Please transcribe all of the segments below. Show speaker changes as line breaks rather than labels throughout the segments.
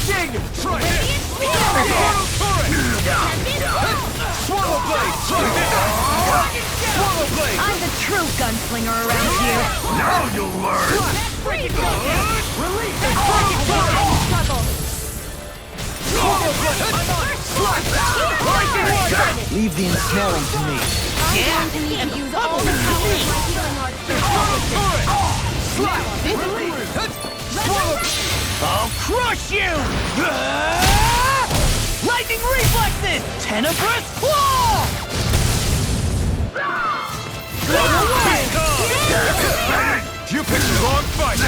Rising! Try this! Swallow blade! Try this! Swallow blade!
I'm the true gunslinger around here.
Now you'll learn!
Release!
Leave the ensnaring to me.
I'm going to need to use all the power of my healing arts to
I'll crush you! Lightning reflexes! Tenebrous claw!
You picked the wrong fight!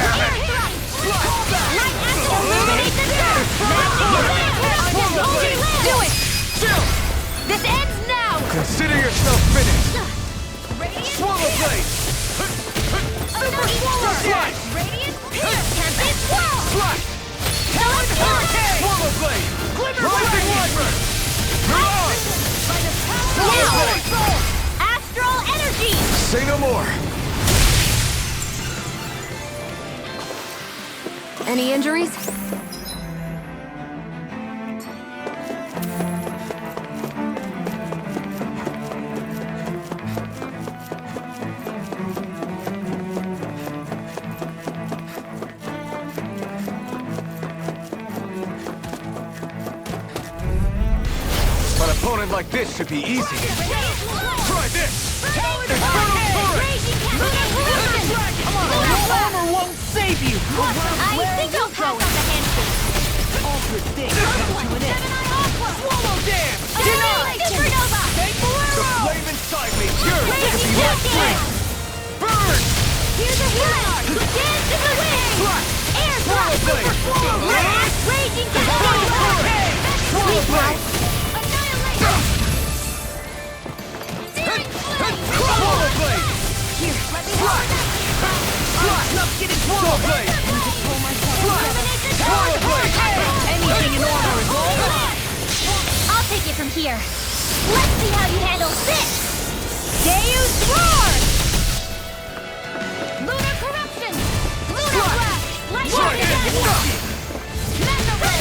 Do it! This ends now!
Consider yourself finished! Swallow blade!
Super Swallow!
Slice!
Radiant Pierce! Tempest Swallow!
Slash!
Hurricane!
Swallow blade! Rising Wyvern! Mirage! Swallow blade!
Astral Energy!
Say no more!
Any injuries?
An opponent like this should be easy. Try this!
Armor won't save you!
I think I'll pass on the handshake.
All good things come to an end.
Swallow dance!
Supernova!
The flame inside me yearns to be let free! Burn!
Here's a hero! Dance in the wind! Air
Swallow blade!
Raging
Swallow blade! Swallow blade!
Here, let me
Let's get it! Swallow blade! Swallow blade!
Anything in order is all right. I'll take it from here. Let's see how you handle this! Deus Roar! Lunar Corruption! Lunar Blast! Lightning Dash!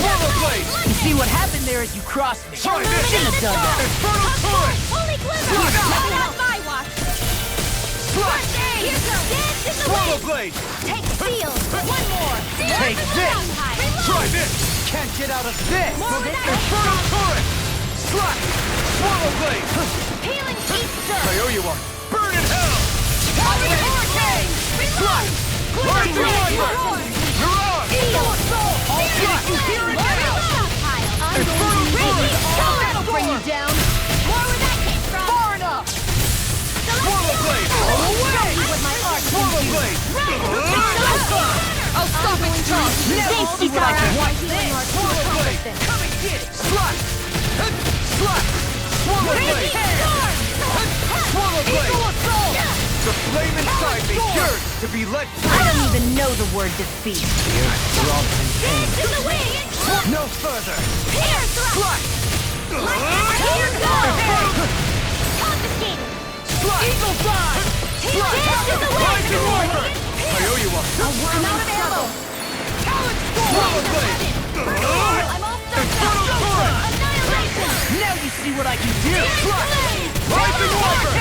Swallow blade!
You see what happened there as you crossed me?
Try this!
Shouldn't have done that.
Infernal Torrent!
Holy Glimmer! Let me have my watch!
Slash!
Here goes! Dance in the
Swallow
wind!
blade!
Take seal! One more!
Take this!
Try this!
Can't get out of this!
Infernal Torrent! Slash! Swallow blade!
Healing Heat
I
Surge!
owe you one! Burn in hell!
Hurricane!
Slash! Rising Wyvern! Mirage! Slash! Infernal Torrent!
That'll bring you down! More where that came from!
Far enough!
Swallow blade!
With my art!
Swallow blade!
I'll stop it, Charles! Safety
see what I can
watch!
Swallow blade!
Come and get it!
Slash! Slash! Swallow blade! Swallow blade! The flame inside me yearns to be let
I
free!
don't even know the word defeat. Dance in the wind!
No further!
Here,
Slash!
Here goes! Confiscated!
Slash!
Eagle fly!
Dance in the wind!
Rising Wyvern! I owe you one!
I'm out of ammo!
Swallow blade!
I'm all stuck
Infernal
up!
Torrent!
Annihilation!
Now you see what I can do!
Rising Wyvern!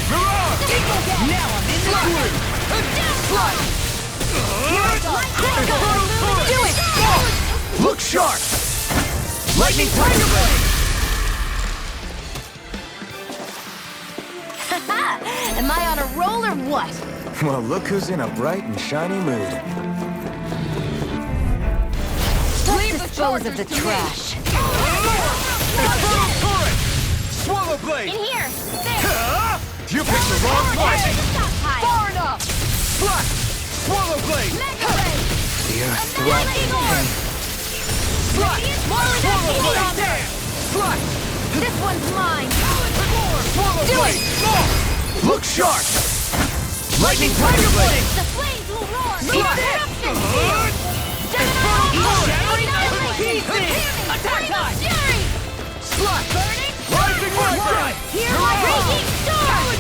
Mirage!
Now I'm in the groove!
Slash! Infernal Torrent!
Do it!
Look sharp! Lightning Tiger Blade!
Am I on a roll or what?
Well, look who's in a bright and shiny mood.
Let's dispose of the trash.
Infernal Torrent! Swallow blade!
In here! There!
You picked the wrong fight!
Far enough!
Slash! Swallow blade!
Mega Ray!
The earth
Lightning Orb!
Slash! Swallow blade! Slash!
This one's mine!
Swallow
Do
blade! Look sharp! Lightning Tiger Blade!
The flames will roar!
Slash!
Eruption!
Attack time!
Fury!
Slash!
Burning!
Rising Wyvern!
Here my raging storm!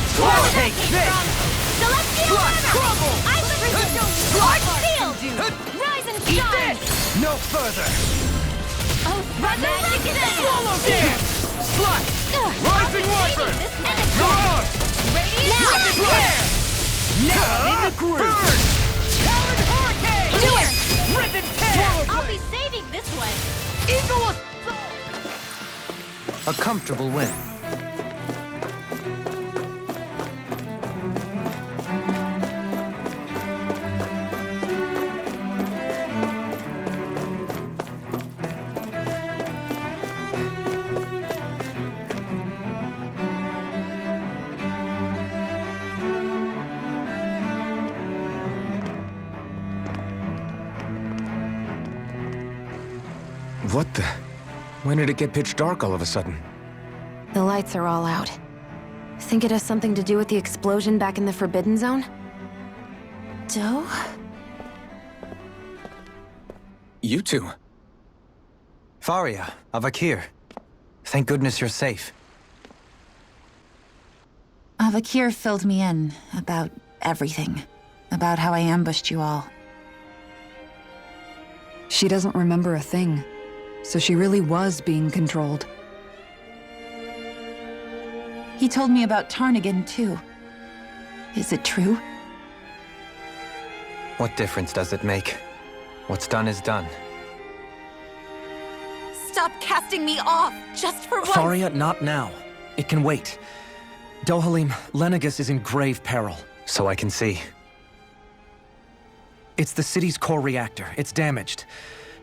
Take this!
Celestial
Slash!
Armor!
Crumble!
Ice Crystal! Large Field! Rise and shine!
No further!
Oh, resurrection!
Swallow dance! Slash! Rising weapon! Mirage! Rapid flare! Now in the groove! Burn! Talon hurricane!
Do it!
Rip and tear!
I'll be saving this one.
Eagle assault!
A comfortable win.
What the? When did it get pitch dark all of a sudden?
The lights are all out. Think it has something to do with the explosion back in the Forbidden Zone? Doe?
You two.
Faria, Avakir. Thank goodness you're safe.
Avakir filled me in about everything. About how I ambushed you all.
She doesn't remember a thing, so she really was being controlled.
He told me about Tarnigan, too. Is it true?
What difference does it make? What's done is done.
Stop casting me off, just for once!
Faria, not now. It can wait. Dohalim, Lenegus is in grave peril.
So I can see.
It's the city's core reactor. It's damaged.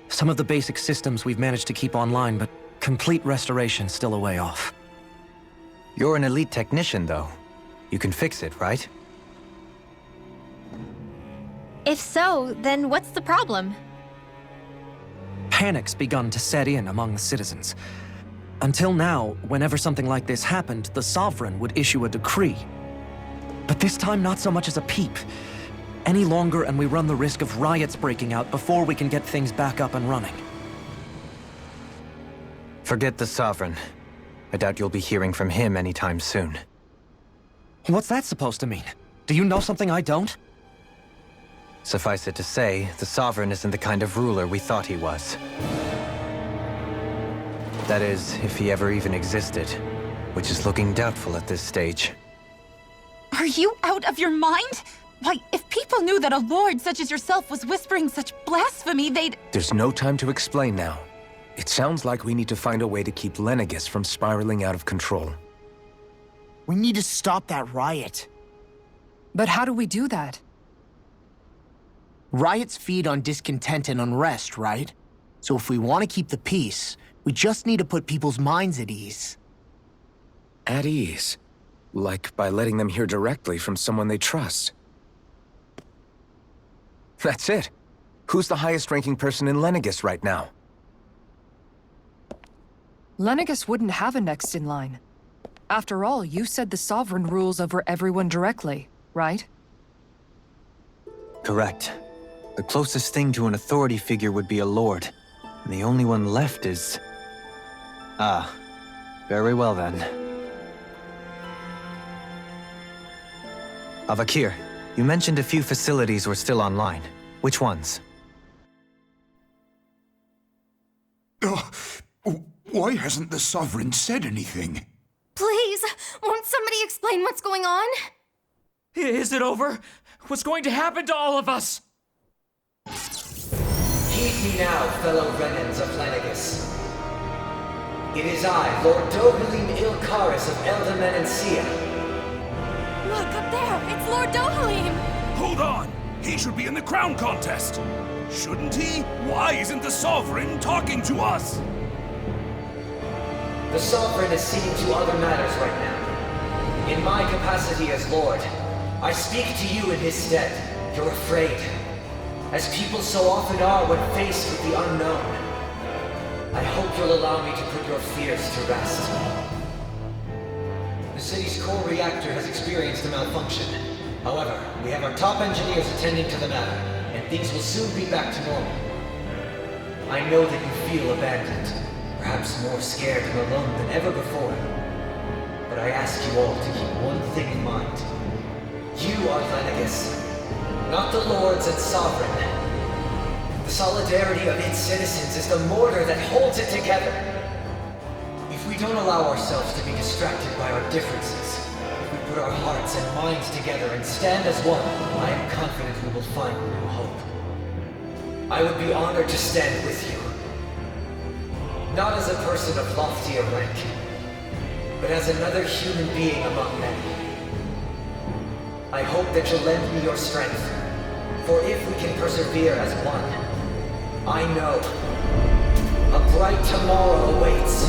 Some of the basic systems we've managed to keep online, but complete restoration's still a way off.
You're an elite technician, though. You can fix it, right?
If so, then what's the problem?
Panic's begun to set in among the citizens. Until now, whenever something like this happened, the Sovereign would issue a decree. But this time, not so much as a peep. Any longer, and we run the risk of riots breaking out before we can get things back up and running.
Forget the Sovereign. I doubt you'll be hearing from him anytime soon.
What's that supposed to mean? Do you know something I don't?
Suffice it to say, the Sovereign isn't the kind of ruler we thought he was. That is, if he ever even existed, which is looking doubtful at this stage.
Are you out of your mind? Why, if people knew that a lord such as yourself was whispering such blasphemy, they'd—
There's no time to explain now. It sounds like we need to find a way to keep Lenegus from spiraling out of control.
We need to stop that riot.
But how do we do that?
Riots feed on discontent and unrest, right? So if we want to keep the peace, we just need to put people's minds at ease.
At ease? Like by letting them hear directly from someone they trust. That's it. Who's the highest-ranking person in Lenegus right now?
Lenegus wouldn't have a next in line. After all, you said the Sovereign rules over everyone directly, right?
Correct. The closest thing to an authority figure would be a lord. And the only one left is... Ah. Very well then. Avakir, you mentioned a few facilities were still online. Which ones?
Why hasn't the Sovereign said anything?
Please, won't somebody explain what's going on?
Is it over? What's going to happen to all of us?
Heed me now, fellow Renans of Lenegus. It is I, Lord Dohalim Ilkaris of Elda Menancia.
Look, up there! It's Lord Dohalim!
Hold on! He should be in the crown contest! Shouldn't he? Why isn't the Sovereign talking to us?
The Sovereign is seeing to other matters right now. In my capacity as Lord, I speak to you in his stead. You're afraid, as people so often are when faced with the unknown. I hope you'll allow me to put your fears to rest. The city's core reactor has experienced a malfunction. However, we have our top engineers attending to the matter, and things will soon be back to normal. I know that you feel abandoned, perhaps more scared and alone than ever before. But I ask you all to keep one thing in mind. You are Lenegus, not the lords and sovereign. The solidarity of its citizens is the mortar that holds it together. If we don't allow ourselves to be distracted by our differences, if we put our hearts and minds together and stand as one, I am confident we will find new hope. I would be honored to stand with you. Not as a person of loftier rank, but as another human being among many. I hope that you'll lend me your strength, for if we can persevere as one, I know a bright tomorrow awaits.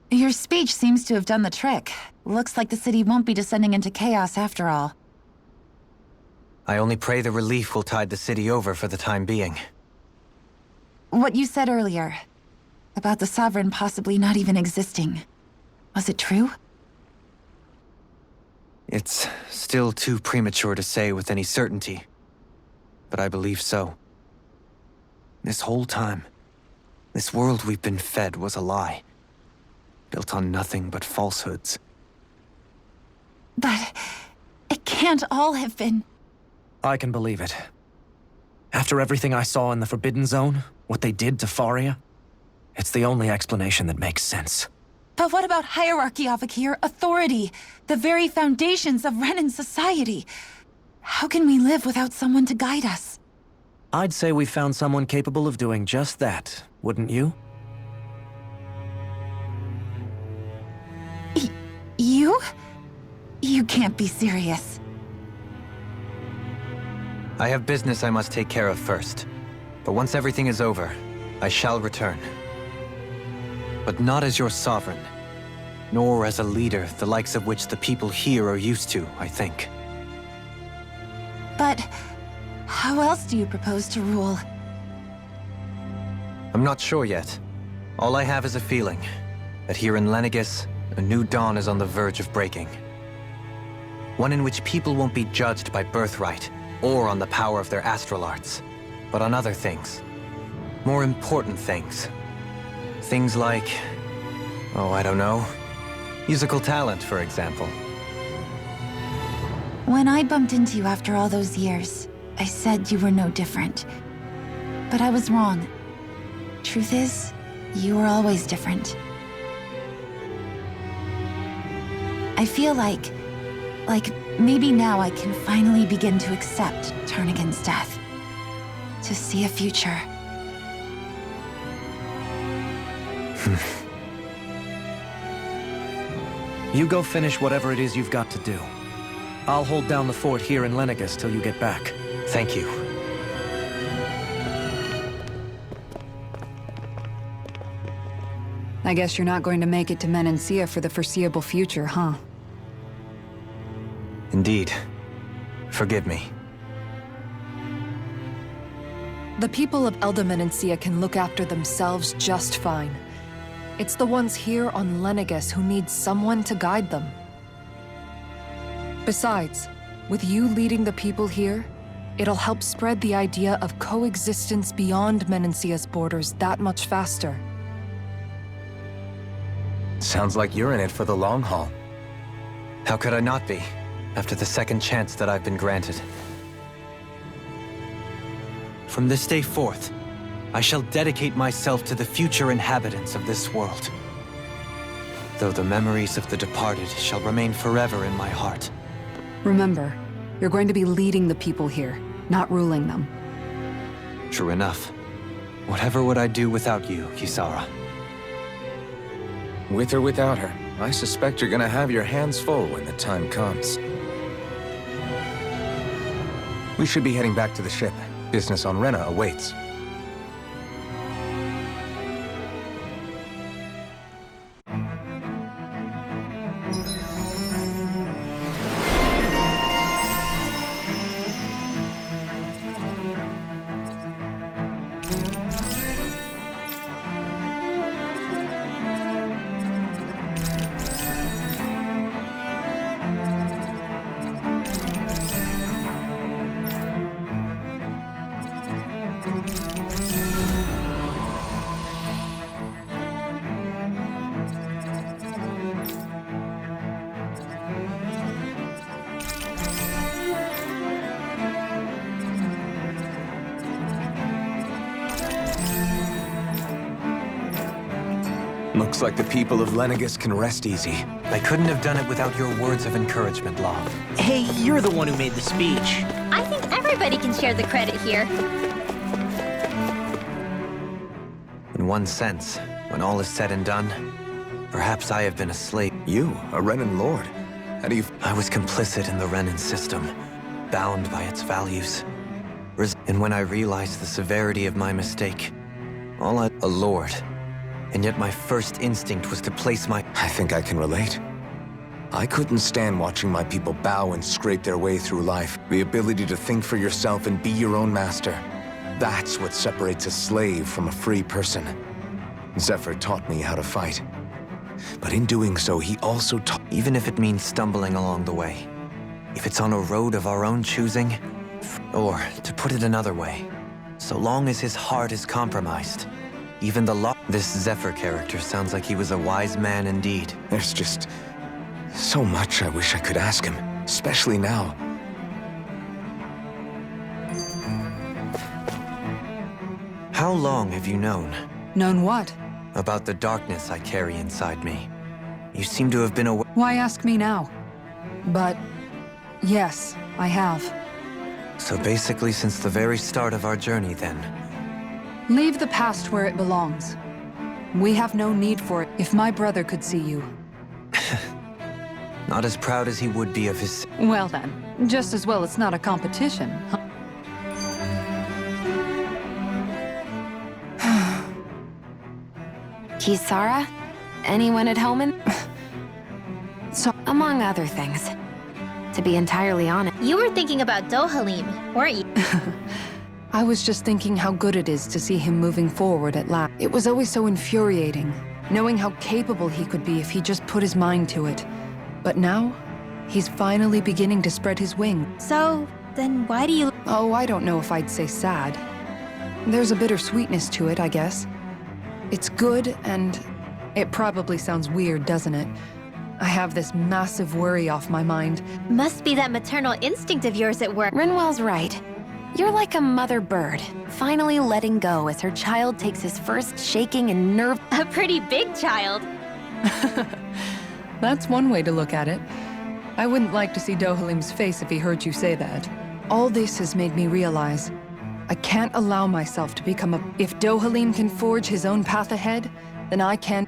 Your speech seems to have done the trick. Looks like the city won't be descending into chaos after all.
I only pray the relief will tide the city over for the time being.
What you said earlier, about the Sovereign possibly not even existing, was it true?
It's still too premature to say with any certainty, but I believe so. This whole time, this world we've been fed was a lie, built on nothing but falsehoods.
But it can't all have been...
I can believe it. After everything I saw in the Forbidden Zone, what they did to Faria, it's the only explanation that makes sense.
But what about hierarchy, Avakir? Authority? The very foundations of Renan society? How can we live without someone to guide us?
I'd say we found someone capable of doing just that, wouldn't you?
You? You can't be serious.
I have business I must take care of first. But once everything is over, I shall return. But not as your sovereign, nor as a leader the likes of which the people here are used to, I think.
But how else do you propose to rule?
I'm not sure yet. All I have is a feeling that here in Lenegis, a new dawn is on the verge of breaking. One in which people won't be judged by birthright or on the power of their astral arts, but on other things. More important things. Things like, oh, I don't know, musical talent, for example.
When I bumped into you after all those years, I said you were no different. But I was wrong. Truth is, you were always different. I feel like maybe now I can finally begin to accept Turnagain's death. To see a future.
You go finish whatever it is you've got to do. I'll hold down the fort here in Lenegis till you get back.
Thank you.
I guess you're not going to make it to Menancia for the foreseeable future, huh?
Indeed. Forgive me.
The people of Elda Menancia can look after themselves just fine. It's the ones here on Lenegis who need someone to guide them. Besides, with you leading the people here, it'll help spread the idea of coexistence beyond Menancia's borders that much faster.
Sounds like you're in it for the long haul.
How could I not be, after the second chance that I've been granted? From this day forth, I shall dedicate myself to the future inhabitants of this world. Though the memories of the departed shall remain forever in my heart.
Remember, you're going to be leading the people here, not ruling them.
True enough. Whatever would I do without you, Kisara?
With or without her, I suspect you're gonna have your hands full when the time comes. We should be heading back to the ship. Business on Rena awaits. Looks like the people of Lenegis can rest easy.
I couldn't have done it without your words of encouragement, Law.
Hey, you're the one who made the speech.
I think everybody can share the credit here.
In one sense, when all is said and done, perhaps I have been a slave.
You, a Renan Lord? How do you...
I was complicit in the Renan system, bound by its values. And when I realized the severity of my mistake, a lord. And yet my first instinct was to place my...
I think I can relate. I couldn't stand watching my people bow and scrape their way through life. The ability to think for yourself and be your own master. That's what separates a slave from a free person. Zephyr taught me how to fight. But in doing so, he also taught...
Even if it means stumbling along the way. If it's on a road of our own choosing, or, to put it another way, so long as his heart is compromised, even the This Zephyr character sounds like he was a wise man indeed.
There's just so much I wish I could ask him, especially now.
How long have you known?
Known what?
About the darkness I carry inside me. You seem to have been aware.
Why ask me now? But yes, I have.
So basically since the very start of our journey, then.
Leave the past where it belongs. We have no need for it. If my brother could see you...
Not as proud as he would be of his...
Well then, just as well it's not a competition, huh?
Kisara? Anyone at home in...
So...
Among other things. To be entirely honest...
You were thinking about Dohalim, weren't you?
I was just thinking how good it is to see him moving forward at last. It was always so infuriating, knowing how capable he could be if he just put his mind to it. But now, he's finally beginning to spread his wings.
So, then why do you...
Oh, I don't know if I'd say sad. There's a bittersweetness to it, I guess. It's good, and it probably sounds weird, doesn't it? I have this massive worry off my mind.
Must be that maternal instinct of yours at work.
Rinwell's right. You're like a mother bird, finally letting go as her child takes his first shaking and nerve...
A pretty big child.
That's one way to look at it. I wouldn't like to see Dohalim's face if he heard you say that. All this has made me realize I can't allow myself to become a... If Dohalim can forge his own path ahead, then I can...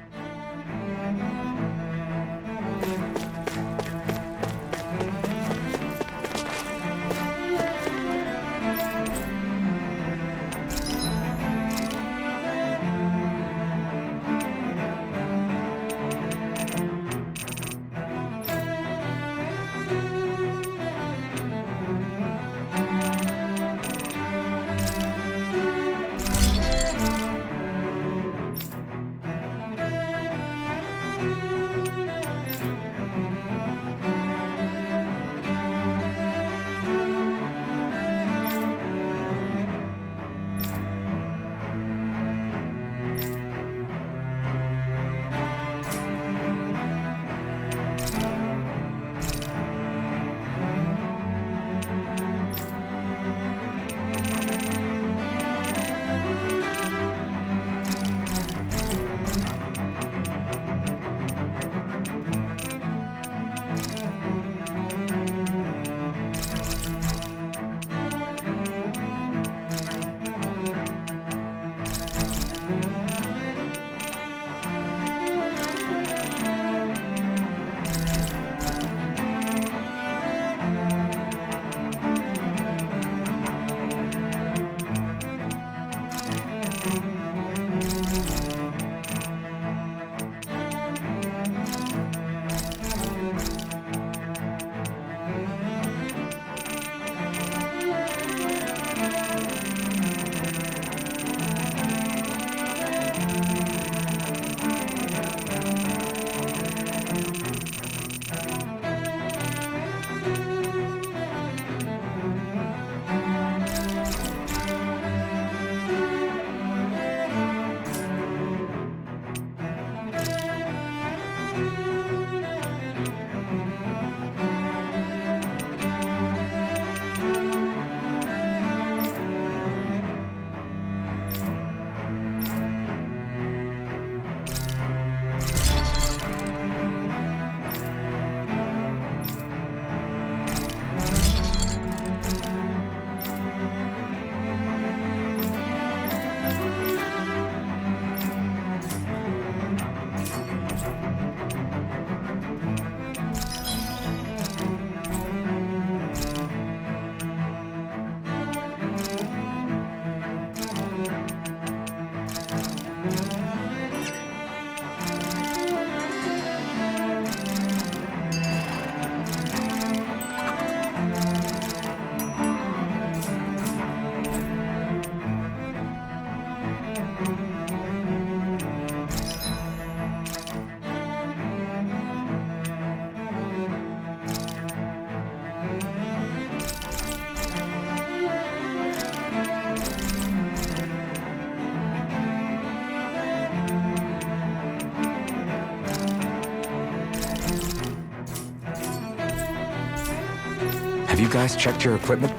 Have you guys checked your equipment?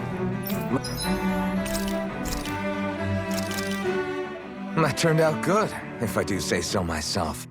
That turned out good, if I do say so myself.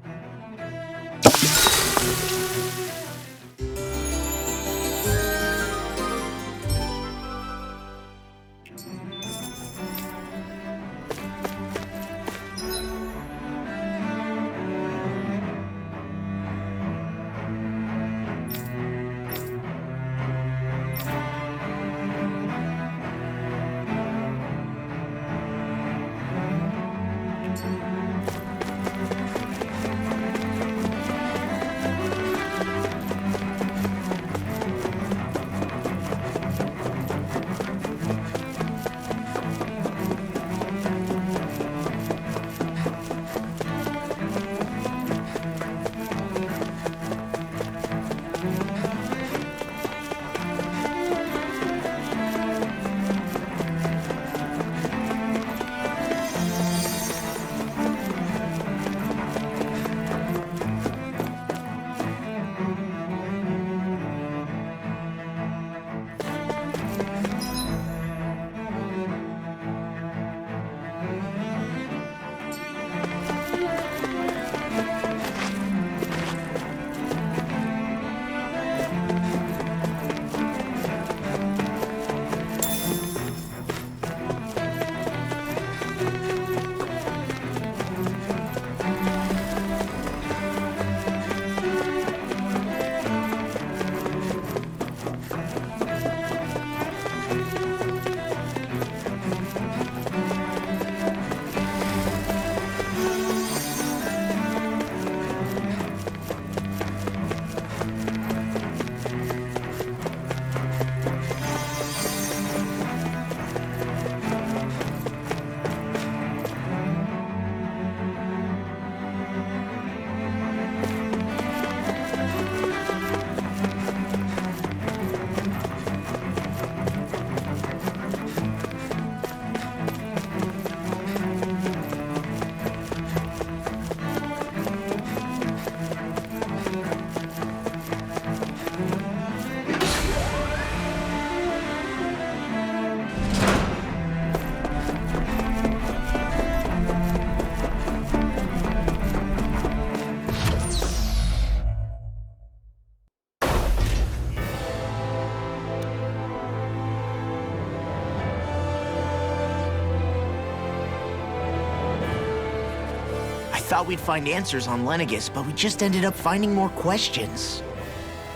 Thought we'd find answers on Lenegis, but we just ended up finding more questions.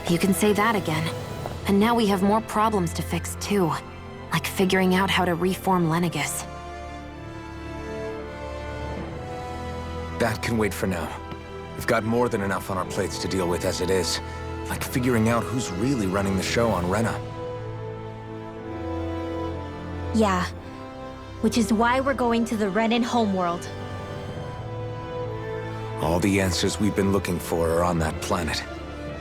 You can say that again. And now we have more problems to fix, too. Like figuring out how to reform Lenegis.
That can wait for now. We've got more than enough on our plates to deal with as it is. Like figuring out who's really running the show on Rena.
Yeah. Which is why we're going to the Renan homeworld.
All the answers we've been looking for are on that planet.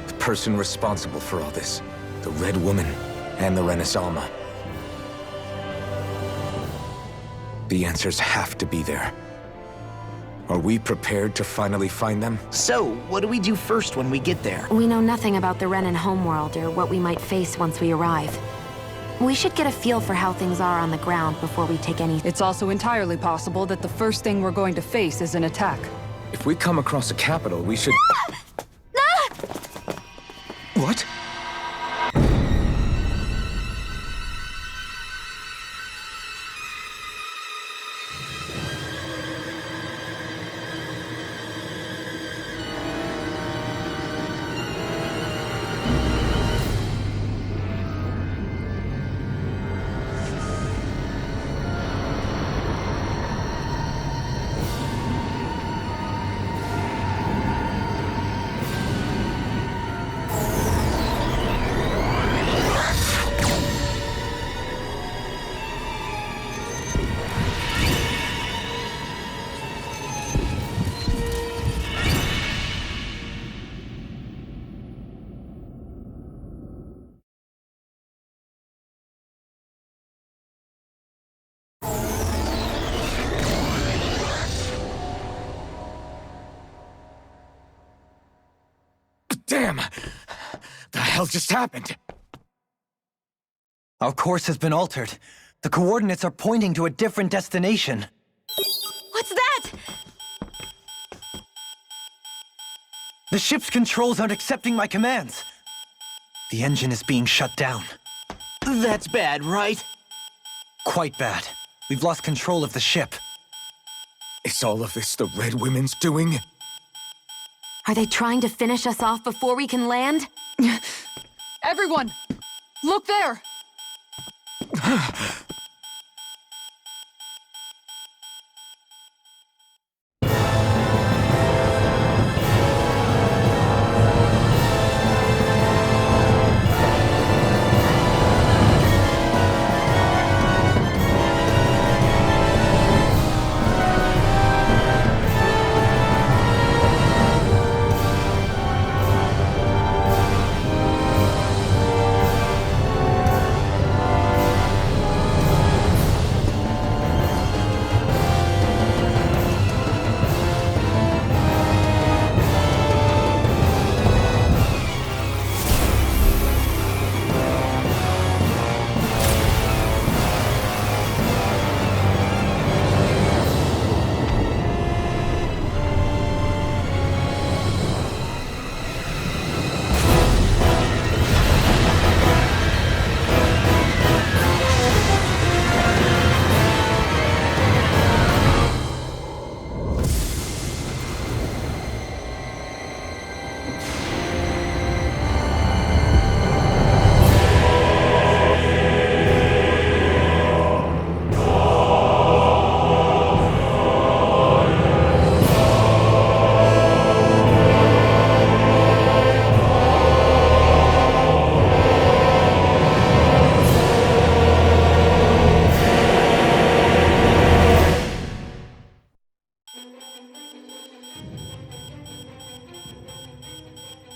The person responsible for all this. The Red Woman and the Renaissance. The answers have to be there. Are we prepared to finally find them?
So, what do we do first when we get there?
We know nothing about the Renan homeworld or what we might face once we arrive. We should get a feel for how things are on the ground before we take any...
It's also entirely possible that the first thing we're going to face is an attack.
If we come across a capital, we should... What? Damn! The hell just happened?
Our course has been altered. The coordinates are pointing to a different destination.
What's that?
The ship's controls aren't accepting my commands. The engine is being shut down.
That's bad, right?
Quite bad. We've lost control of the ship.
Is all of this the Red Women's doing?
Are they trying to finish us off before we can land?
Everyone! Look there!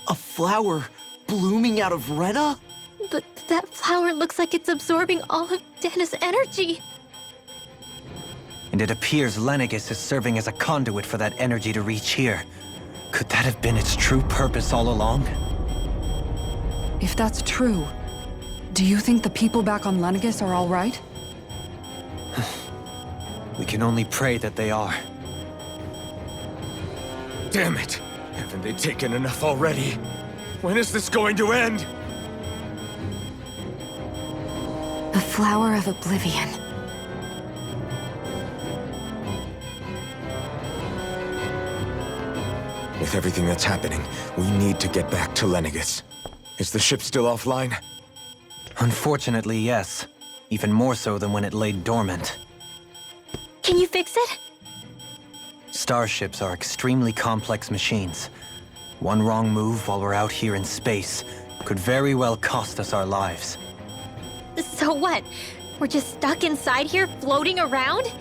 A flower blooming out of Rena?
But that flower looks like it's absorbing all of Dana's energy.
And it appears Lenegis is serving as a conduit for that energy to reach here. Could that have been its true purpose all along?
If that's true, do you think the people back on Lenegis are all right?
We can only pray that they are.
Damn it! Haven't they taken enough already? When is this going to end?
The Flower of Oblivion.
With everything that's happening, we need to get back to Lenegis. Is the ship still offline?
Unfortunately, yes. Even more so than when it lay dormant.
Can you fix it?
Starships are extremely complex machines. One wrong move while we're out here in space could very well cost us our lives.
So what? We're just stuck inside here, floating around?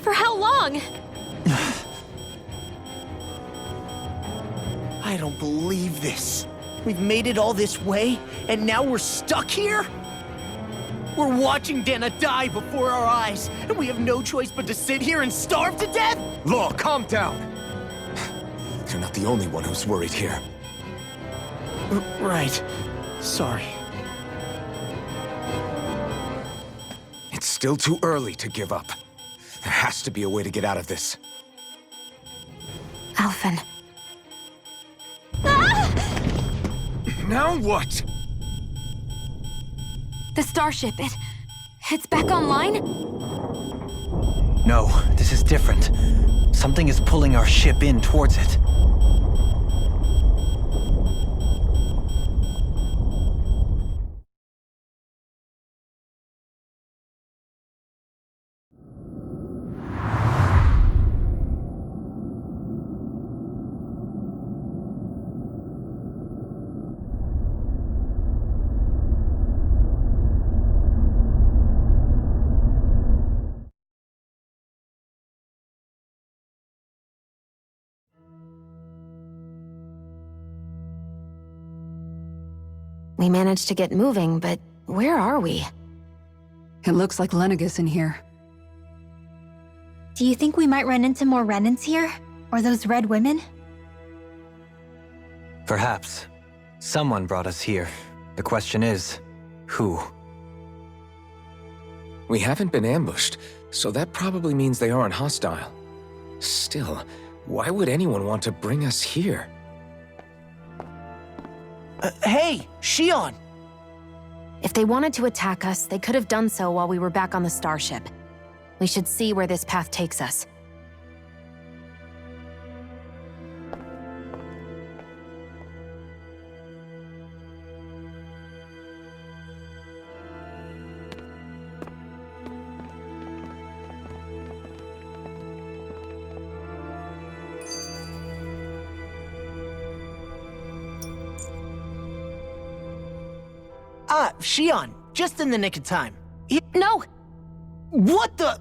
For how long?
I don't believe this. We've made it all this way, and now we're stuck here? We're watching Dana die before our eyes, and we have no choice but to sit here and starve to death?
Law, calm down! You're not the only one who's worried here.
Right. Sorry.
It's still too early to give up. There has to be a way to get out of this.
Alphen.
Now what?
The starship, it's back online?
No, this is different. Something is pulling our ship in towards it.
We managed to get moving, but where are we?
It looks like Lenegis in here.
Do you think we might run into more Renans here? Or those red women?
Perhaps. Someone brought us here. The question is, who?
We haven't been ambushed, so that probably means they aren't hostile. Still, why would anyone want to bring us here?
Hey, Shion!
If they wanted to attack us, they could have done so while we were back on the starship. We should see where this path takes us.
Shion, just in the nick of time.
No!
What the?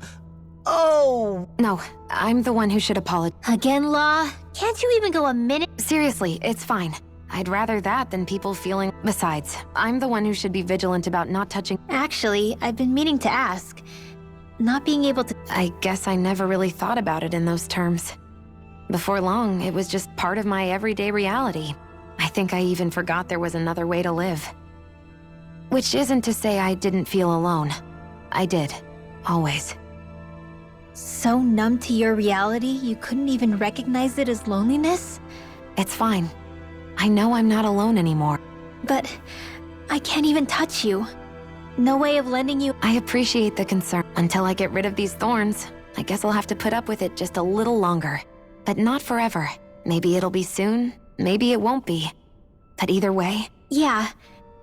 Oh!
No, I'm the one who should apologize.
Again, Law? Can't you even go a minute?
Seriously, it's fine. I'd rather that than people feeling... Besides, I'm the one who should be vigilant about not touching...
Actually, I've been meaning to ask. Not being able to...
I guess I never really thought about it in those terms. Before long, it was just part of my everyday reality. I think I even forgot there was another way to live. Which isn't to say I didn't feel alone. I did. Always.
So numb to your reality, you couldn't even recognize it as loneliness?
It's fine. I know I'm not alone anymore.
But I can't even touch you. No way of lending you...
I appreciate the concern. Until I get rid of these thorns, I guess I'll have to put up with it just a little longer. But not forever. Maybe it'll be soon, maybe it won't be. But either way...
Yeah,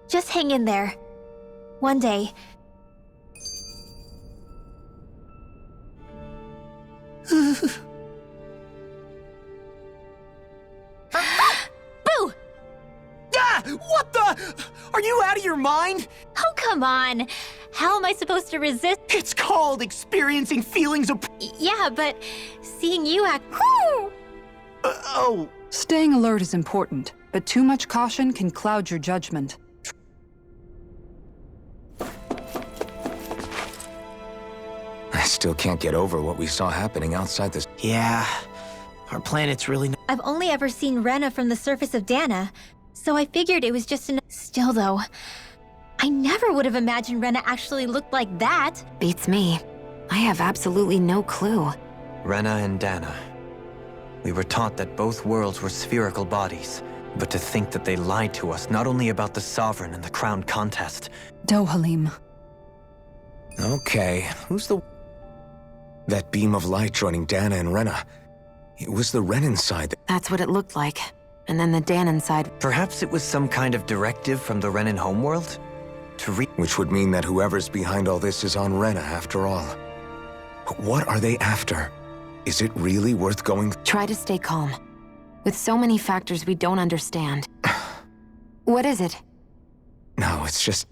just hang in there. One day... Boo!
Ah! What the? Are you out of your mind?
Oh, come on. How am I supposed to resist?
It's called experiencing feelings of...
Yeah, but seeing you act...
oh...
Staying alert is important, but too much caution can cloud your judgment.
I still can't get over what we saw happening outside this...
Yeah, our planet's really...
I've only ever seen Rena from the surface of Dana, so I figured it was just an... Still, though, I never would have imagined Rena actually looked like that.
Beats me. I have absolutely no clue.
Rena and Dana. We were taught that both worlds were spherical bodies, but to think that they lied to us not only about the Sovereign and the Crown contest...
Dohalim.
Okay, who's the... That beam of light joining Dana and Rena. It was the Renan side that...
That's what it looked like. And then the Danon side...
Perhaps it was some kind of directive from the Renan homeworld?
Which would mean that whoever's behind all this is on Rena after all. But what are they after? Is it really worth going...
Try to stay calm. With so many factors we don't understand. What is it?
No, it's just...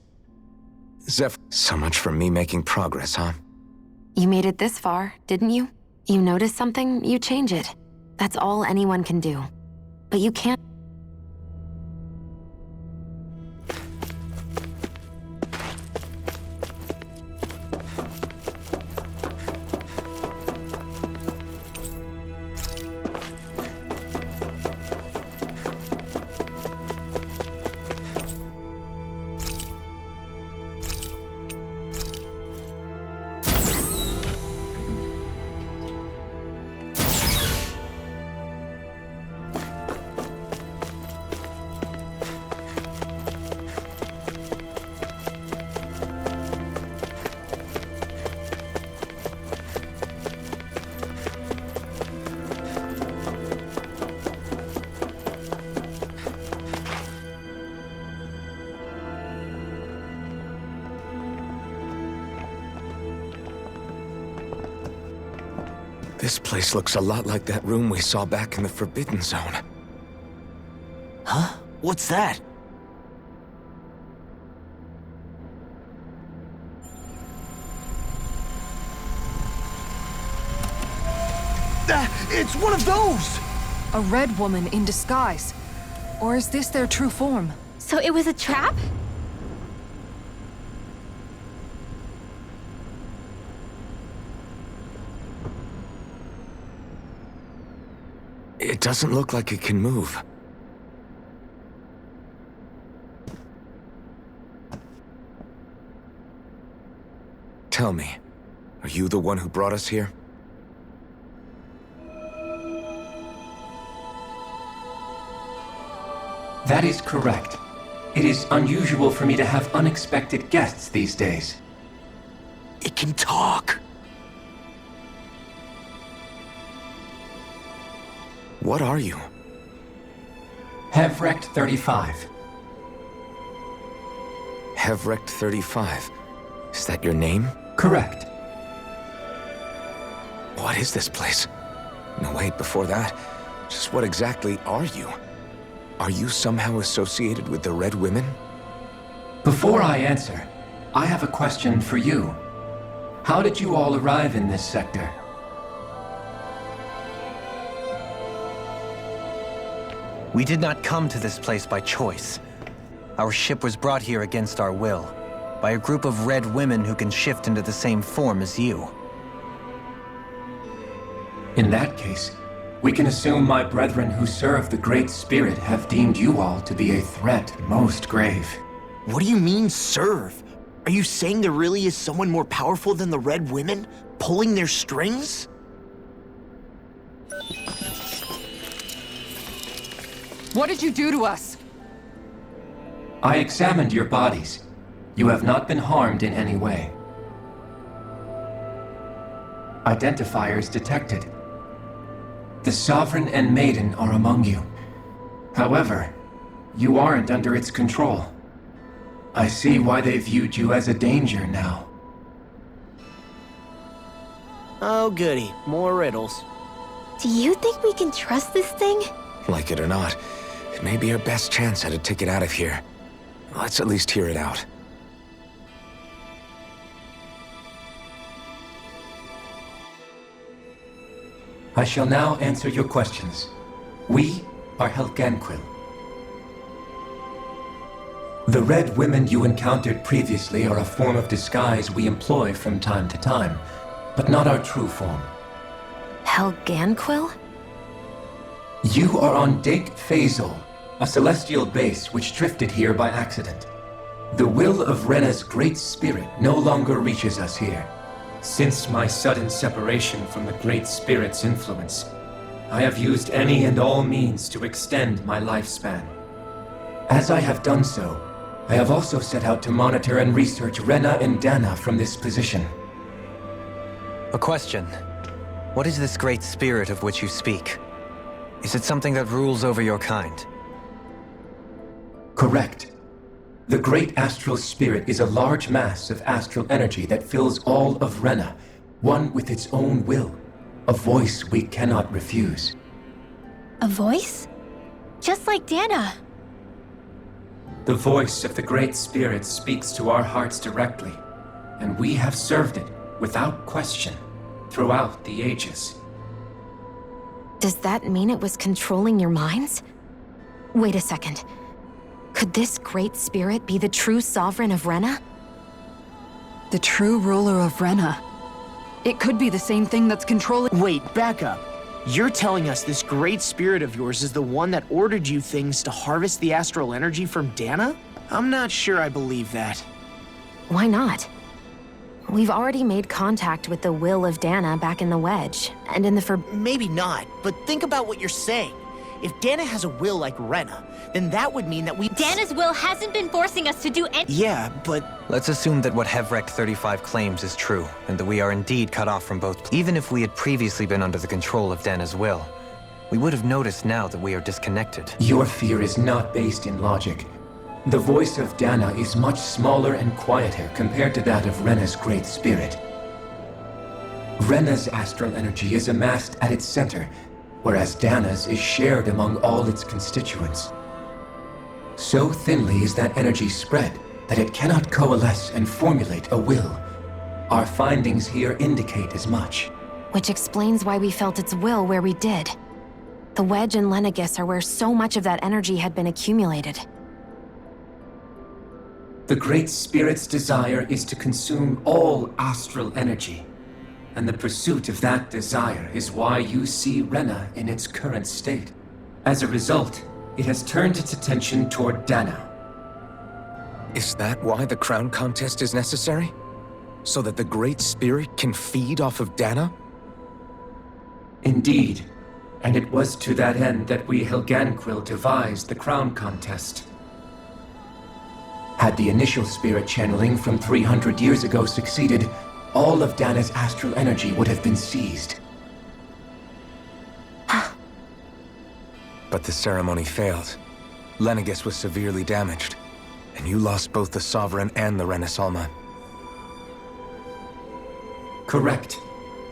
Zeph... So much for me making progress, huh?
You made it this far, didn't you? You notice something, you change it. That's all anyone can do. But you can't...
This place looks a lot like that room we saw back in the Forbidden Zone.
Huh? What's that? It's one of those!
A red woman in disguise. Or is this their true form?
So it was a trap?
It doesn't look like it can move. Tell me, are you the one who brought us here?
That is correct. It is unusual for me to have unexpected guests these days.
It can talk.
What are you?
Hevrect 35.
Hevrect 35. Is that your name?
Correct.
What is this place? No, wait, before that, just what exactly are you? Are you somehow associated with the Red Women?
Before I answer, I have a question for you. How did you all arrive in this sector?
We did not come to this place by choice. Our ship was brought here against our will, by a group of Red Women who can shift into the same form as you.
In that case, we can assume my brethren who serve the Great Spirit have deemed you all to be a threat most grave.
What do you mean, serve? Are you saying there really is someone more powerful than the Red Women, pulling their strings?
What did you do to us?
I examined your bodies. You have not been harmed in any way. Identifiers detected. The Sovereign and Maiden are among you. However, you aren't under its control. I see why they viewed you as a danger now.
Oh goody, more riddles.
Do you think we can trust this thing?
Like it or not, it may be our best chance at a ticket out of here. Let's at least hear it out.
I shall now answer your questions. We are Helganquil. The Red Women you encountered previously are a form of disguise we employ from time to time, but not our true form.
Helganquil?
You are on Dake Phasol, a celestial base which drifted here by accident. The will of Rena's Great Spirit no longer reaches us here. Since my sudden separation from the Great Spirit's influence, I have used any and all means to extend my lifespan. As I have done so, I have also set out to monitor and research Rena and Dana from this position.
A question. What is this Great Spirit of which you speak? Is it something that rules over your kind?
Correct. The Great Astral Spirit is a large mass of astral energy that fills all of Rena, one with its own will, a voice we cannot refuse.
A voice? Just like Dana.
The voice of the Great Spirit speaks to our hearts directly, and we have served it, without question, throughout the ages.
Does that mean it was controlling your minds? Wait a second. Could this Great Spirit be the true Sovereign of Rena?
The true ruler of Rena. It could be the same thing that's controlling—
Wait, back up. You're telling us this Great Spirit of yours is the one that ordered you things to harvest the astral energy from Dana? I'm not sure I believe that.
Why not? We've already made contact with the will of Dana back in the Wedge, and in the
Maybe not, but think about what you're saying. If Dana has a will like Rena, then that would mean that we—
Dana's will hasn't been forcing us to do any—
Yeah, but—
Let's assume that what Hevrect 35 claims is true, and that we are indeed cut off from both. Even if we had previously been under the control of Dana's will, we would have noticed now that we are disconnected.
Your fear is not based in logic. The voice of Dana is much smaller and quieter compared to that of Rena's Great Spirit. Rena's astral energy is amassed at its center, whereas Dana's is shared among all its constituents. So thinly is that energy spread that it cannot coalesce and formulate a will. Our findings here indicate as much.
Which explains why we felt its will where we did. The Wedge and Lenegis are where so much of that energy had been accumulated.
The Great Spirit's desire is to consume all astral energy. And the pursuit of that desire is why you see Rena in its current state. As a result, it has turned its attention toward Dana.
Is that why the crown contest is necessary? So that the Great Spirit can feed off of Dana?
Indeed. And it was to that end that we Helganquil devised the crown contest. Had the initial spirit channeling from 300 years ago succeeded, all of Dana's astral energy would have been seized.
But the ceremony failed. Lenegis was severely damaged, and you lost both the Sovereign and the Renaissalma.
Correct.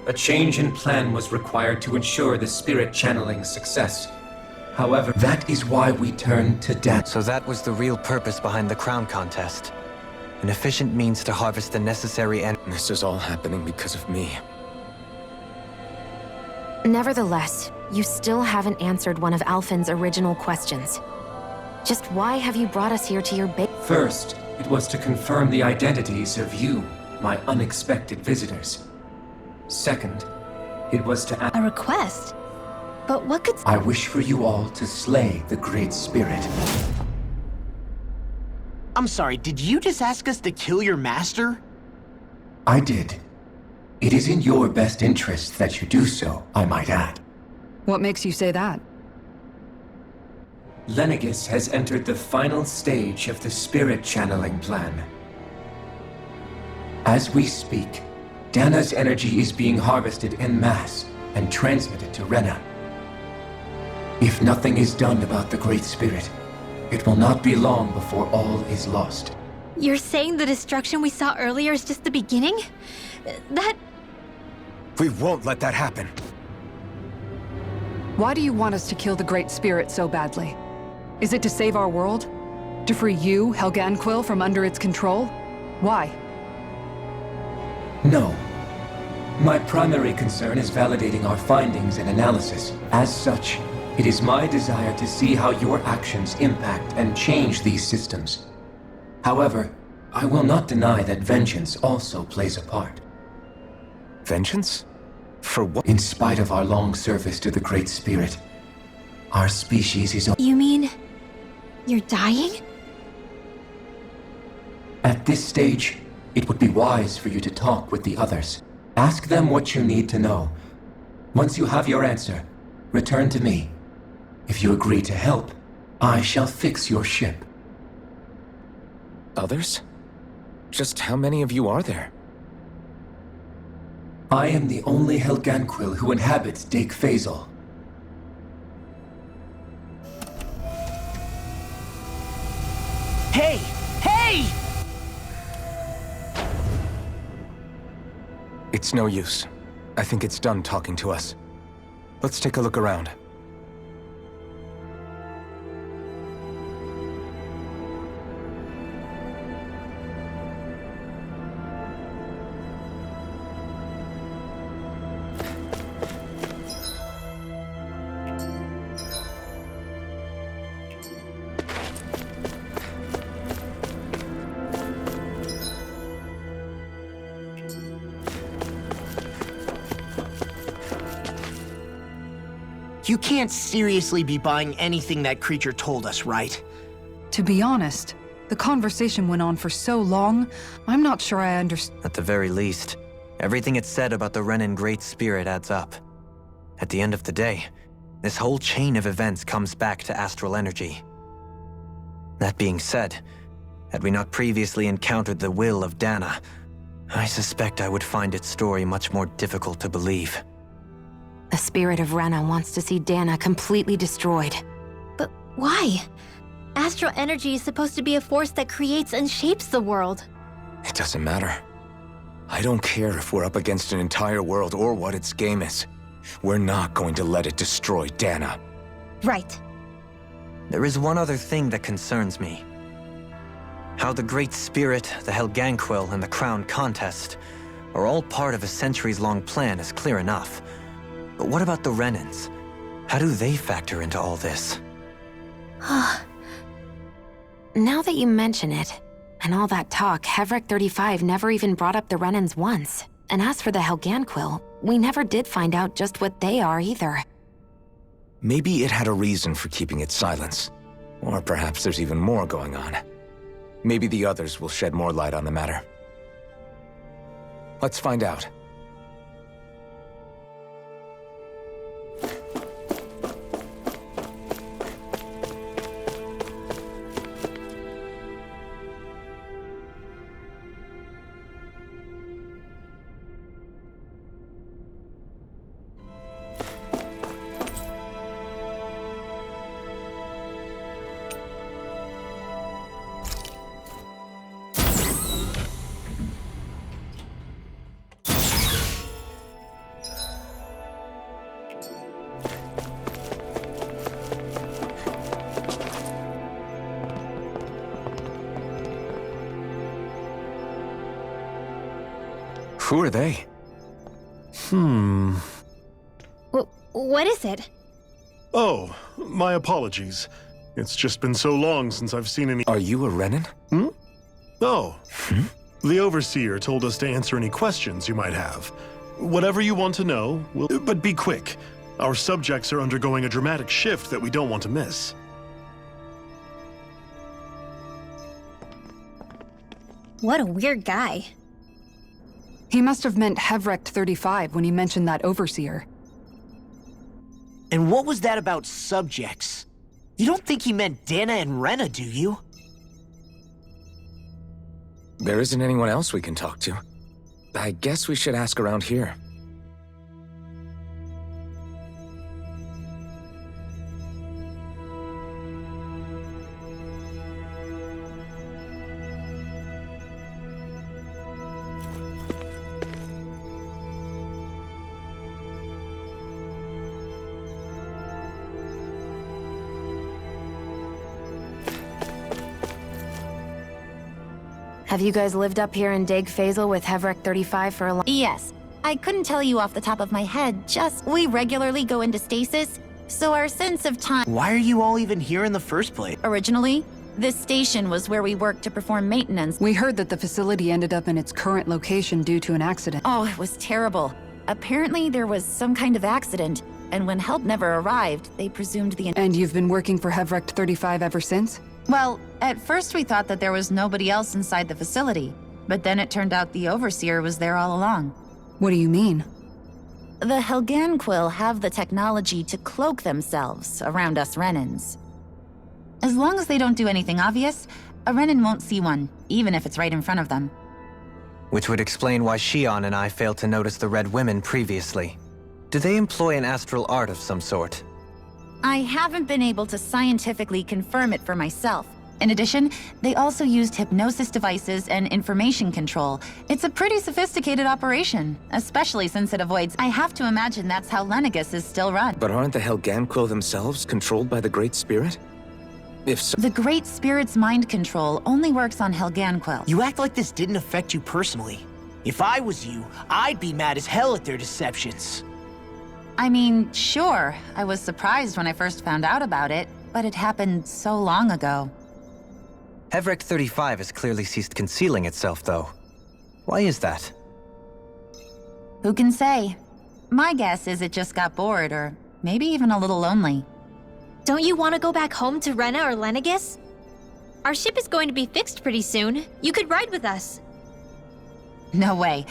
A change in plan was required to ensure the spirit channeling's success. However, that is why we turned to Dana.
So that was the real purpose behind the crown contest. An efficient means to harvest the necessary
This is all happening because of me.
Nevertheless, you still haven't answered one of Alphen's original questions. Just why have you brought us here to your base?
First, it was to confirm the identities of you, my unexpected visitors. Second, it was to
A request? But what could...
I wish for you all to slay the Great Spirit.
I'm sorry, did you just ask us to kill your master?
I did. It is in your best interest that you do so, I might add.
What makes you say that?
Lenegis has entered the final stage of the spirit channeling plan. As we speak, Dana's energy is being harvested en masse and transmitted to Rena. If nothing is done about the Great Spirit, it will not be long before all is lost.
You're saying the destruction we saw earlier is just the beginning? That...
We won't let that happen.
Why do you want us to kill the Great Spirit so badly? Is it to save our world? To free you, Helganquil, from under its control? Why?
No. My primary concern is validating our findings and analysis. As such, it is my desire to see how your actions impact and change these systems. However, I will not deny that vengeance also plays a part.
Vengeance? For what?
In spite of our long service to the Great Spirit, our species is...
You mean... you're dying?
At this stage, it would be wise for you to talk with the others. Ask them what you need to know. Once you have your answer, return to me. If you agree to help, I shall fix your ship.
Others? Just how many of you are there?
I am the only Helganquil who inhabits Dake Faisal.
Hey! Hey!
It's no use. I think it's done talking to us. Let's take a look around.
You can't seriously be buying anything that creature told us, right?
To be honest, the conversation went on for so long, I'm not sure I understand.
At the very least, everything it said about the Renan Great Spirit adds up. At the end of the day, this whole chain of events comes back to astral energy. That being said, had we not previously encountered the will of Dana, I suspect I would find its story much more difficult to believe.
The spirit of Rena wants to see Dana completely destroyed.
But why? Astral energy is supposed to be a force that creates and shapes the world.
It doesn't matter. I don't care if we're up against an entire world or what its game is. We're not going to let it destroy Dana.
Right.
There is one other thing that concerns me. How the Great Spirit, the Helganquil, and the Crown Contest are all part of a centuries-long plan is clear enough. But what about the Renans? How do they factor into all this?
Now that you mention it, and all that talk, Hevrek 35 never even brought up the Renans once. And as for the Helganquil, we never did find out just what they are either.
Maybe it had a reason for keeping its silence. Or perhaps there's even more going on. Maybe the others will shed more light on the matter. Let's find out. Who are they?
What is it?
Oh, my apologies. It's just been so long since I've seen any—
Are you a Renan?
Oh. The Overseer told us to answer any questions you might have. Whatever you want to know, but be quick. Our subjects are undergoing a dramatic shift that we don't want to miss.
What a weird guy.
He must have meant Hevrect 35 when he mentioned that Overseer.
And what was that about subjects? You don't think he meant Dana and Rena, do you?
There isn't anyone else we can talk to. I guess we should ask around here.
Have you guys lived up here in Deg Faisal with Hevrect 35 for a long—
Yes. I couldn't tell you off the top of my head, just we regularly go into stasis, so our sense of time—
Why are you all even here in the first place?
Originally, this station was where we worked to perform maintenance.
We heard that the facility ended up in its current location due to an accident.
Oh, it was terrible. Apparently there was some kind of accident, and when help never arrived, they presumed the—
And you've been working for Hevrect 35 ever since?
Well, at first we thought that there was nobody else inside the facility, but then it turned out the Overseer was there all along.
What do you mean?
The Helganquil have the technology to cloak themselves around us Renans. As long as they don't do anything obvious, a Renan won't see one, even if it's right in front of them.
Which would explain why Shion and I failed to notice the Red Women previously. Do they employ an astral art of some sort?
I haven't been able to scientifically confirm it for myself. In addition, they also used hypnosis devices and information control. It's a pretty sophisticated operation, especially since it avoids— I have to imagine that's how Lenegus is still run.
But aren't the Helganquil themselves controlled by the Great Spirit? If so—
The Great Spirit's mind control only works on Helganquil.
You act like this didn't affect you personally. If I was you, I'd be mad as hell at their deceptions.
I mean, sure, I was surprised when I first found out about it, but it happened so long ago.
Hevrect 35 has clearly ceased concealing itself, though. Why is that?
Who can say? My guess is it just got bored, or maybe even a little lonely.
Don't you want to go back home to Rena or Lenegus? Our ship is going to be fixed pretty soon. You could ride with us.
No way.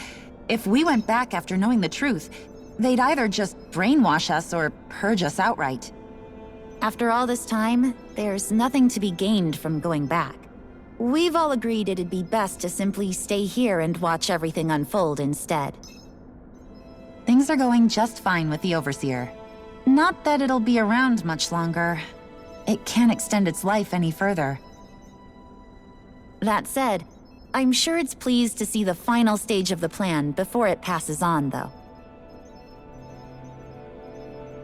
If we went back after knowing the truth, they'd either just brainwash us or purge us outright. After all this time, there's nothing to be gained from going back. We've all agreed it'd be best to simply stay here and watch everything unfold instead. Things are going just fine with the Overseer. Not that it'll be around much longer. It can't extend its life any further. That said, I'm sure it's pleased to see the final stage of the plan before it passes on, though.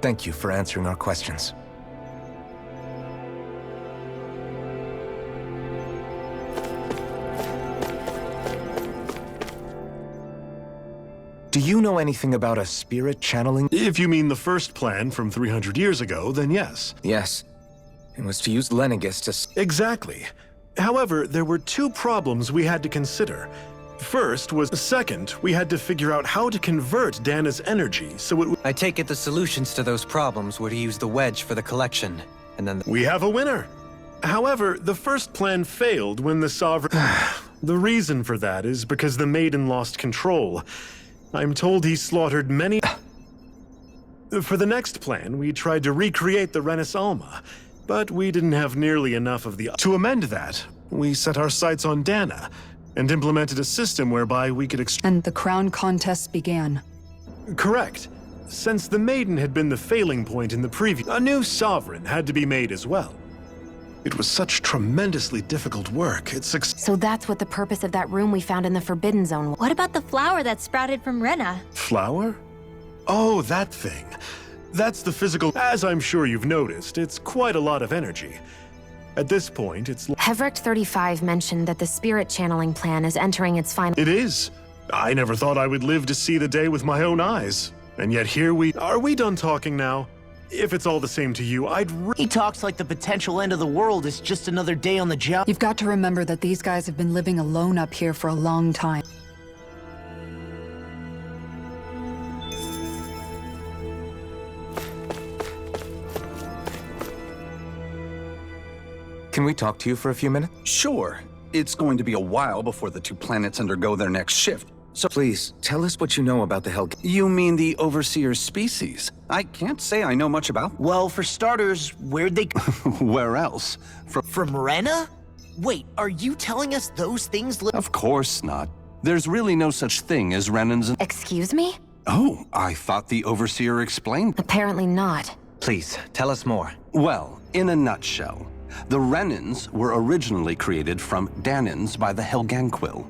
Thank you for answering our questions. Do you know anything about a spirit channeling?
If you mean the first plan from 300 years ago, then yes.
Yes. It was to use Lenegus to—
Exactly. However, there were two problems we had to consider. First was— Second, we had to figure out how to convert Dana's energy so it—
I take it the solutions to those problems were to use the wedge for the collection, and then—
We have a winner! However, the first plan failed when the Sovereign— The reason for that is because the Maiden lost control. I'm told he slaughtered many... For the next plan, we tried to recreate the Renis Alma, but we didn't have nearly enough of the... To amend that, we set our sights on Dana, and implemented a system whereby we could
And the crown contest began.
Correct. Since the Maiden had been the failing point in the previous, a new sovereign had to be made as well. It was such tremendously difficult work.
So that's what the purpose of that room we found in the Forbidden Zone was.
What about the flower that sprouted from Rena?
Flower? Oh, that thing. That's the physical... As I'm sure you've noticed, it's quite a lot of energy. At this point, it's...
Hevrecht 35 mentioned that the spirit channeling plan is entering its final...
It is. I never thought I would live to see the day with my own eyes. And yet here we... Are we done talking now? If it's all the same to you,
He talks like the potential end of the world is just another day on the job.
You've got to remember that these guys have been living alone up here for a long time.
Can we talk to you for a few minutes?
Sure. It's going to be a while before the two planets undergo their next shift. So
please, tell us what you know about the Hell...
You mean the Overseer species? I can't say I know much about...
Well, for starters, where'd they...
Where else?
From Rena? Wait, are you telling us those things...
Of course not. There's really no such thing as Renans...
Excuse me?
Oh, I thought the Overseer explained...
Apparently not.
Please, tell us more.
Well, in a nutshell, the Renans were originally created from Danans by the Helganquil.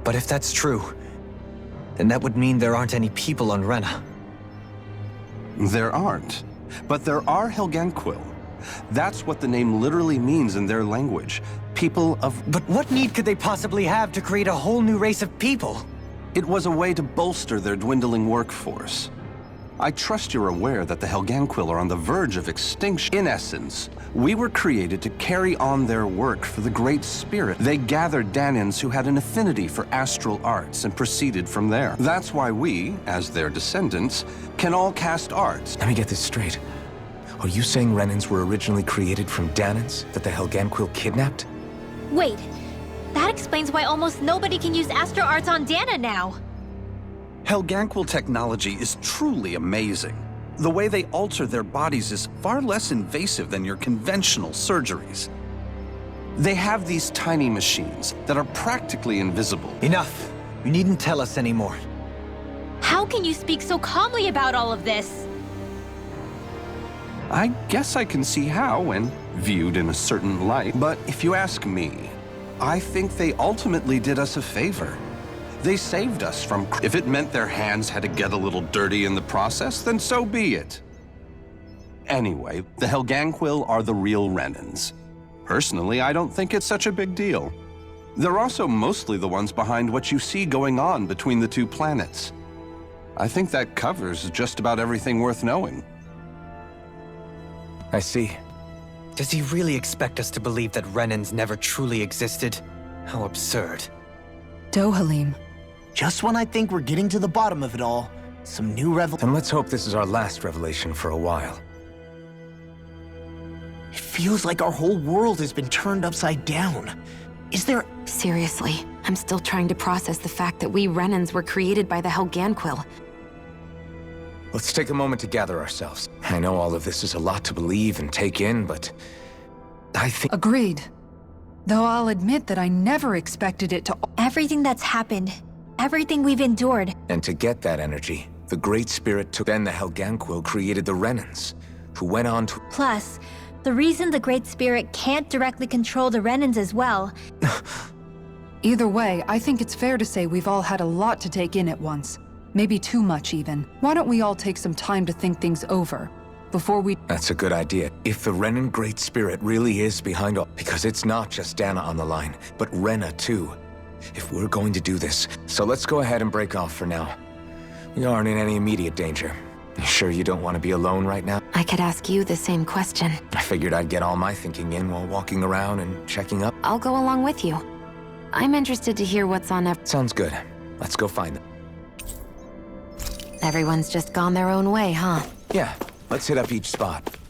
But if that's true, then that would mean there aren't any people on Rena.
There aren't. But there are Helganquil. That's what the name literally means in their language. People of...
But what need could they possibly have to create a whole new race of people?
It was a way to bolster their dwindling workforce. I trust you're aware that the Helganquil are on the verge of extinction. In essence, we were created to carry on their work for the Great Spirit. They gathered Danans who had an affinity for astral arts and proceeded from there. That's why we, as their descendants, can all cast arts.
Let me get this straight. Are you saying Renans were originally created from Danans that the Helganquil kidnapped?
Wait, that explains why almost nobody can use astral arts on Dana now.
Helganquil technology is truly amazing. The way they alter their bodies is far less invasive than your conventional surgeries. They have these tiny machines that are practically invisible.
Enough! You needn't tell us anymore.
How can you speak so calmly about all of this?
I guess I can see how when viewed in a certain light. But if you ask me, I think they ultimately did us a favor. They saved us from... If it meant their hands had to get a little dirty in the process, then so be it. Anyway, the Helganquil are the real Renans. Personally, I don't think it's such a big deal. They're also mostly the ones behind what you see going on between the two planets. I think that covers just about everything worth knowing.
I see.
Does he really expect us to believe that Renans never truly existed? How absurd.
Dohalim.
Just when I think we're getting to the bottom of it all, some new revelation.
And let's hope this is our last revelation for a while.
It feels like our whole world has been turned upside down. Is there...
Seriously, I'm still trying to process the fact that we Renans were created by the Helganquil.
Let's take a moment to gather ourselves. I know all of this is a lot to believe and take in, but... I think...
Agreed. Though I'll admit that I never expected it to...
Everything that's happened, everything we've endured.
And to get that energy, the Great Spirit took... Then the Helganquil created the Renans, who went on to...
Plus, the reason the Great Spirit can't directly control the Renans as well...
Either way, I think it's fair to say we've all had a lot to take in at once. Maybe too much, even. Why don't we all take some time to think things over, before we...
That's a good idea. If the Renan Great Spirit really is behind all... Because it's not just Dana on the line, but Rena too. If we're going to do this, so let's go ahead and break off for now. We aren't in any immediate danger. You sure you don't want to be alone right now?
I could ask you the same question.
I figured I'd get all my thinking in while walking around and checking up.
I'll go along with you. I'm interested to hear what's on...
Sounds good. Let's go find them.
Everyone's just gone their own way, huh?
Yeah, let's hit up each spot.